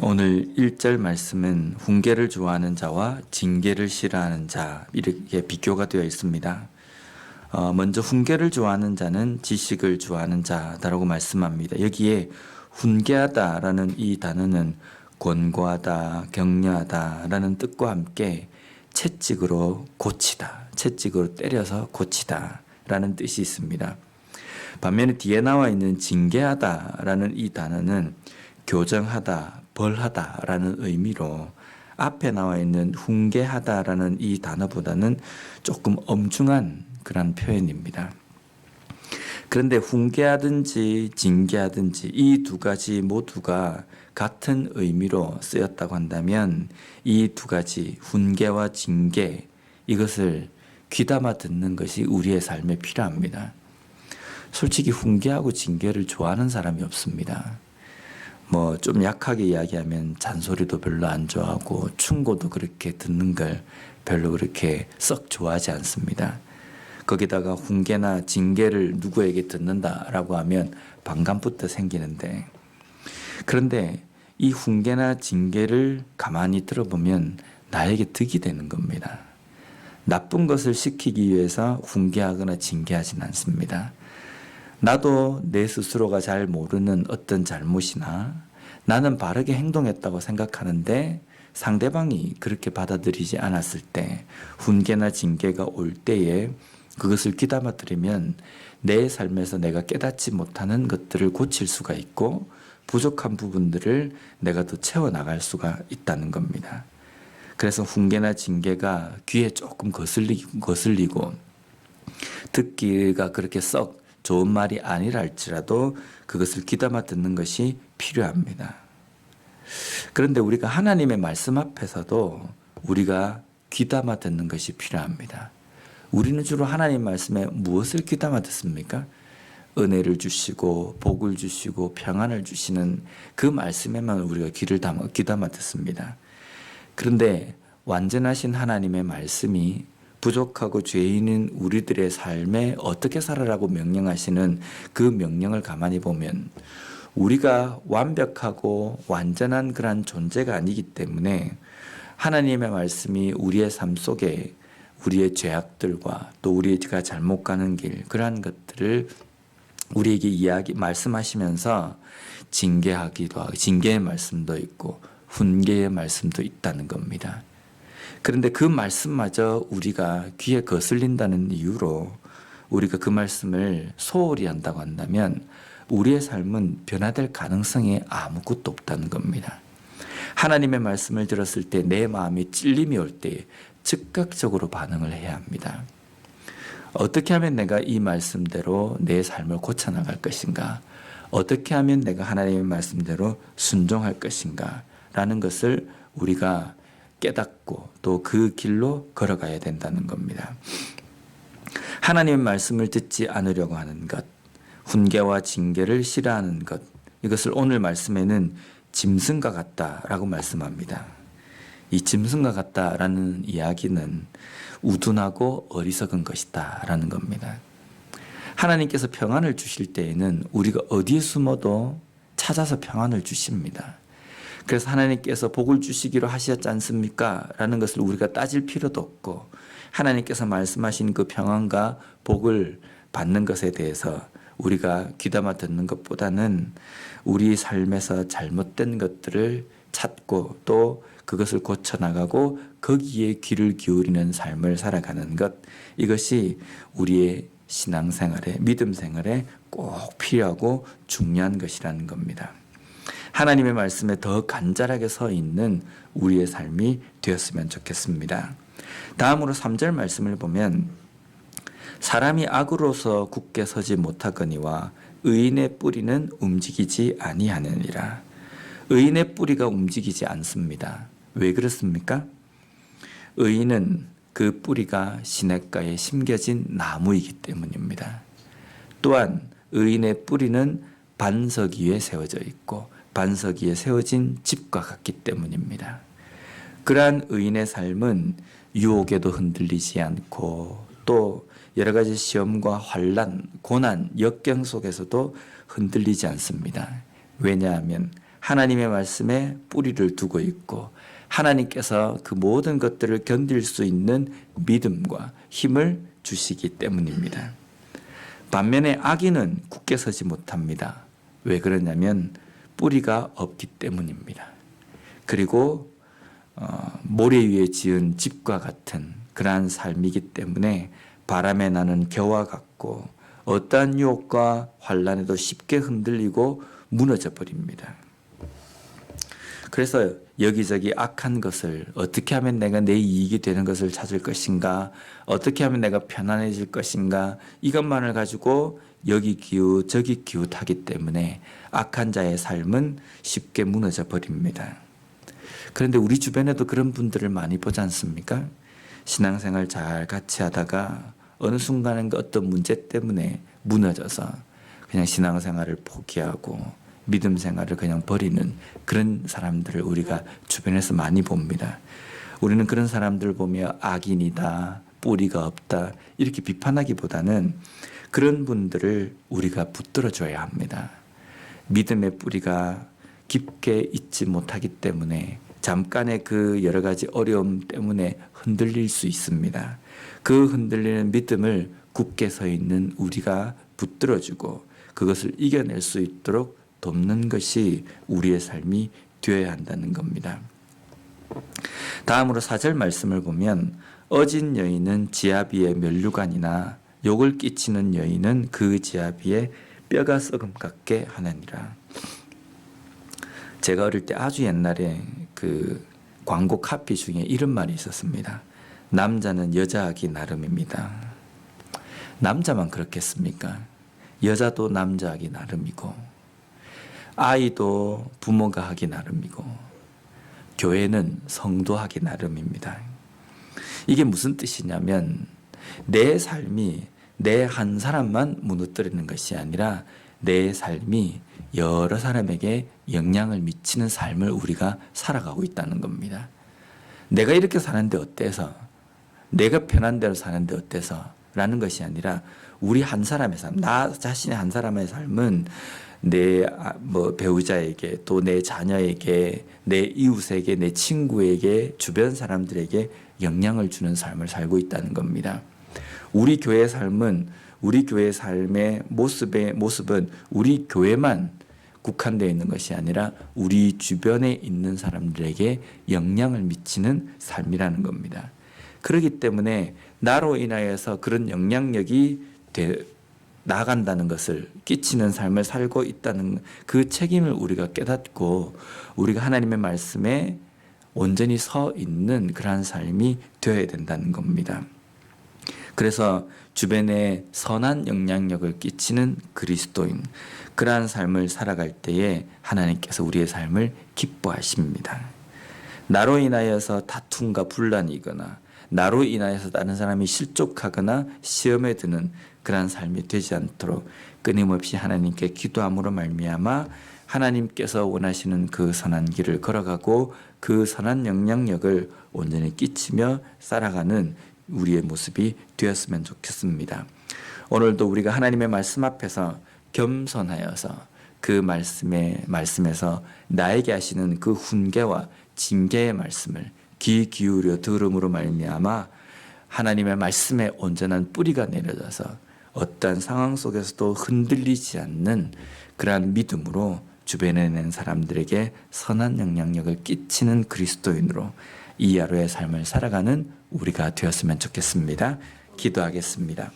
오늘 1절 말씀은 훈계를 좋아하는 자와 징계를 싫어하는 자 이렇게 비교가 되어 있습니다. 먼저 훈계를 좋아하는 자는 지식을 좋아하는 자다라고 말씀합니다. 여기에 훈계하다라는 이 단어는 권고하다, 격려하다라는 뜻과 함께 채찍으로 고치다, 채찍으로 때려서 고치다라는 뜻이 있습니다. 반면에 뒤에 나와 있는 징계하다라는 이 단어는 교정하다, 벌하다라는 의미로 앞에 나와 있는 훈계하다라는 이 단어보다는 조금 엄중한 그런 표현입니다. 그런데 훈계하든지 징계하든지 이 두 가지 모두가 같은 의미로 쓰였다고 한다면 이 두 가지 훈계와 징계 이것을 귀담아 듣는 것이 우리의 삶에 필요합니다. 솔직히 훈계하고 징계를 좋아하는 사람이 없습니다. 좀 약하게 이야기하면 잔소리도 별로 안 좋아하고 충고도 그렇게 듣는 걸 별로 그렇게 썩 좋아하지 않습니다. 거기다가 훈계나 징계를 누구에게 듣는다라고 하면 반감부터 생기는데, 그런데 이 훈계나 징계를 가만히 들어보면 나에게 득이 되는 겁니다. 나쁜 것을 시키기 위해서 훈계하거나 징계하지는 않습니다. 나도 내 스스로가 잘 모르는 어떤 잘못이나 나는 바르게 행동했다고 생각하는데 상대방이 그렇게 받아들이지 않았을 때 훈계나 징계가 올 때에 그것을 귀담아 들으면 내 삶에서 내가 깨닫지 못하는 것들을 고칠 수가 있고 부족한 부분들을 내가 더 채워나갈 수가 있다는 겁니다. 그래서 훈계나 징계가 귀에 조금 거슬리고 듣기가 그렇게 썩 좋은 말이 아니라 할지라도 그것을 귀담아 듣는 것이 필요합니다. 그런데 우리가 하나님의 말씀 앞에서도 우리가 귀담아 듣는 것이 필요합니다. 우리는 주로 하나님 말씀에 무엇을 귀담아 듣습니까? 은혜를 주시고 복을 주시고 평안을 주시는 그 말씀에만 우리가 귀담아 듣습니다. 그런데 완전하신 하나님의 말씀이 부족하고 죄인인 우리들의 삶에 어떻게 살아라고 명령하시는 그 명령을 가만히 보면 우리가 완벽하고 완전한 그런 존재가 아니기 때문에 하나님의 말씀이 우리의 삶 속에 우리의 죄악들과 또 우리가 잘못 가는 길 그러한 것들을 우리에게 말씀하시면서 징계하기도 하고 징계의 말씀도 있고 훈계의 말씀도 있다는 겁니다. 그런데 그 말씀마저 우리가 귀에 거슬린다는 이유로 우리가 그 말씀을 소홀히 한다고 한다면 우리의 삶은 변화될 가능성이 아무것도 없다는 겁니다. 하나님의 말씀을 들었을 때 내 마음에 찔림이 올 때 즉각적으로 반응을 해야 합니다. 어떻게 하면 내가 이 말씀대로 내 삶을 고쳐나갈 것인가? 어떻게 하면 내가 하나님의 말씀대로 순종할 것인가? 라는 것을 우리가 깨닫고 또 그 길로 걸어가야 된다는 겁니다. 하나님의 말씀을 듣지 않으려고 하는 것, 훈계와 징계를 싫어하는 것, 이것을 오늘 말씀에는 짐승과 같다라고 말씀합니다. 이 짐승과 같다라는 이야기는 우둔하고 어리석은 것이다 라는 겁니다. 하나님께서 평안을 주실 때에는 우리가 어디에 숨어도 찾아서 평안을 주십니다. 그래서 하나님께서 복을 주시기로 하셨지 않습니까? 라는 것을 우리가 따질 필요도 없고 하나님께서 말씀하신 그 평안과 복을 받는 것에 대해서 우리가 귀담아 듣는 것보다는 우리 삶에서 잘못된 것들을 찾고 또 그것을 고쳐나가고 거기에 귀를 기울이는 삶을 살아가는 것, 이것이 우리의 신앙생활에 믿음 생활에 꼭 필요하고 중요한 것이라는 겁니다. 하나님의 말씀에 더 간절하게 서 있는 우리의 삶이 되었으면 좋겠습니다. 다음으로 3절 말씀을 보면 사람이 악으로서 굳게 서지 못하거니와 의인의 뿌리는 움직이지 아니하느니라. 의인의 뿌리가 움직이지 않습니다. 왜 그렇습니까? 의인은 그 뿌리가 시냇가에 심겨진 나무이기 때문입니다. 또한 의인의 뿌리는 반석 위에 세워져 있고 반석 위에 세워진 집과 같기 때문입니다. 그러한 의인의 삶은 유혹에도 흔들리지 않고 또 여러 가지 시험과 환난, 고난, 역경 속에서도 흔들리지 않습니다. 왜냐하면 하나님의 말씀에 뿌리를 두고 있고 하나님께서 그 모든 것들을 견딜 수 있는 믿음과 힘을 주시기 때문입니다. 반면에 악인은 굳게 서지 못합니다. 왜 그러냐면 뿌리가 없기 때문입니다. 그리고 모래 위에 지은 집과 같은 그러한 삶이기 때문에 바람에 나는 겨와 같고 어떠한 유혹과 환난에도 쉽게 흔들리고 무너져 버립니다. 그래서 여기저기 악한 것을 어떻게 하면 내가 내 이익이 되는 것을 찾을 것인가, 어떻게 하면 내가 편안해질 것인가, 이것만을 가지고 여기 기웃 저기 기웃하기 때문에 악한 자의 삶은 쉽게 무너져 버립니다. 그런데 우리 주변에도 그런 분들을 많이 보지 않습니까? 신앙생활 잘 같이 하다가 어느 순간에 어떤 문제 때문에 무너져서 그냥 신앙생활을 포기하고 믿음 생활을 그냥 버리는 그런 사람들을 우리가 주변에서 많이 봅니다. 우리는 그런 사람들 보며 악인이다, 뿌리가 없다 이렇게 비판하기보다는 그런 분들을 우리가 붙들어줘야 합니다. 믿음의 뿌리가 깊게 있지 못하기 때문에 잠깐의 그 여러 가지 어려움 때문에 흔들릴 수 있습니다. 그 흔들리는 믿음을 굳게 서 있는 우리가 붙들어주고 그것을 이겨낼 수 있도록 돕는 것이 우리의 삶이 되어야 한다는 겁니다. 다음으로 4절 말씀을 보면 어진 여인은 지아비의 면류관이나 욕을 끼치는 여인은 그 지아비의 뼈가 썩음 같게 하느니라. 제가 어릴 때 아주 옛날에 그 광고 카피 중에 이런 말이 있었습니다. 남자는 여자하기 나름입니다. 남자만 그렇겠습니까? 여자도 남자하기 나름이고 아이도 부모가 하기 나름이고 교회는 성도하기 나름입니다. 이게 무슨 뜻이냐면 내 삶이 내 한 사람만 무너뜨리는 것이 아니라 내 삶이 여러 사람에게 영향을 미치는 삶을 우리가 살아가고 있다는 겁니다. 내가 이렇게 사는데 어때서? 내가 편한 대로 사는데 어때서? 라는 것이 아니라 우리 한 사람의 삶, 나 자신의 한 사람의 삶은 내 배우자에게 또 내 자녀에게 내 이웃에게 내 친구에게 주변 사람들에게 영향을 주는 삶을 살고 있다는 겁니다. 우리 교회의 삶은 우리 교회의 삶의 모습은 우리 교회만 국한되어 있는 것이 아니라 우리 주변에 있는 사람들에게 영향을 미치는 삶이라는 겁니다. 그렇기 때문에 나로 인하여서 그런 영향력이 나간다는 것을 끼치는 삶을 살고 있다는 그 책임을 우리가 깨닫고 우리가 하나님의 말씀에 온전히 서 있는 그러한 삶이 되어야 된다는 겁니다. 그래서 주변에 선한 영향력을 끼치는 그리스도인, 그러한 삶을 살아갈 때에 하나님께서 우리의 삶을 기뻐하십니다. 나로 인하여서 다툼과 분란이거나 나로 인하여서 다른 사람이 실족하거나 시험에 드는 그러한 삶이 되지 않도록 끊임없이 하나님께 기도함으로 말미암아 하나님께서 원하시는 그 선한 길을 걸어가고 그 선한 영향력을 온전히 끼치며 살아가는 우리의 모습이 되었으면 좋겠습니다. 오늘도 우리가 하나님의 말씀 앞에서 겸손하여서 그 말씀에서 나에게 하시는 그 훈계와 징계의 말씀을 귀 기울여 들음으로 말미암아 하나님의 말씀에 온전한 뿌리가 내려져서 어떠한 상황 속에서도 흔들리지 않는 그러한 믿음으로 주변에 있는 사람들에게 선한 영향력을 끼치는 그리스도인으로 이 하루의 삶을 살아가는 우리가 되었으면 좋겠습니다. 기도하겠습니다.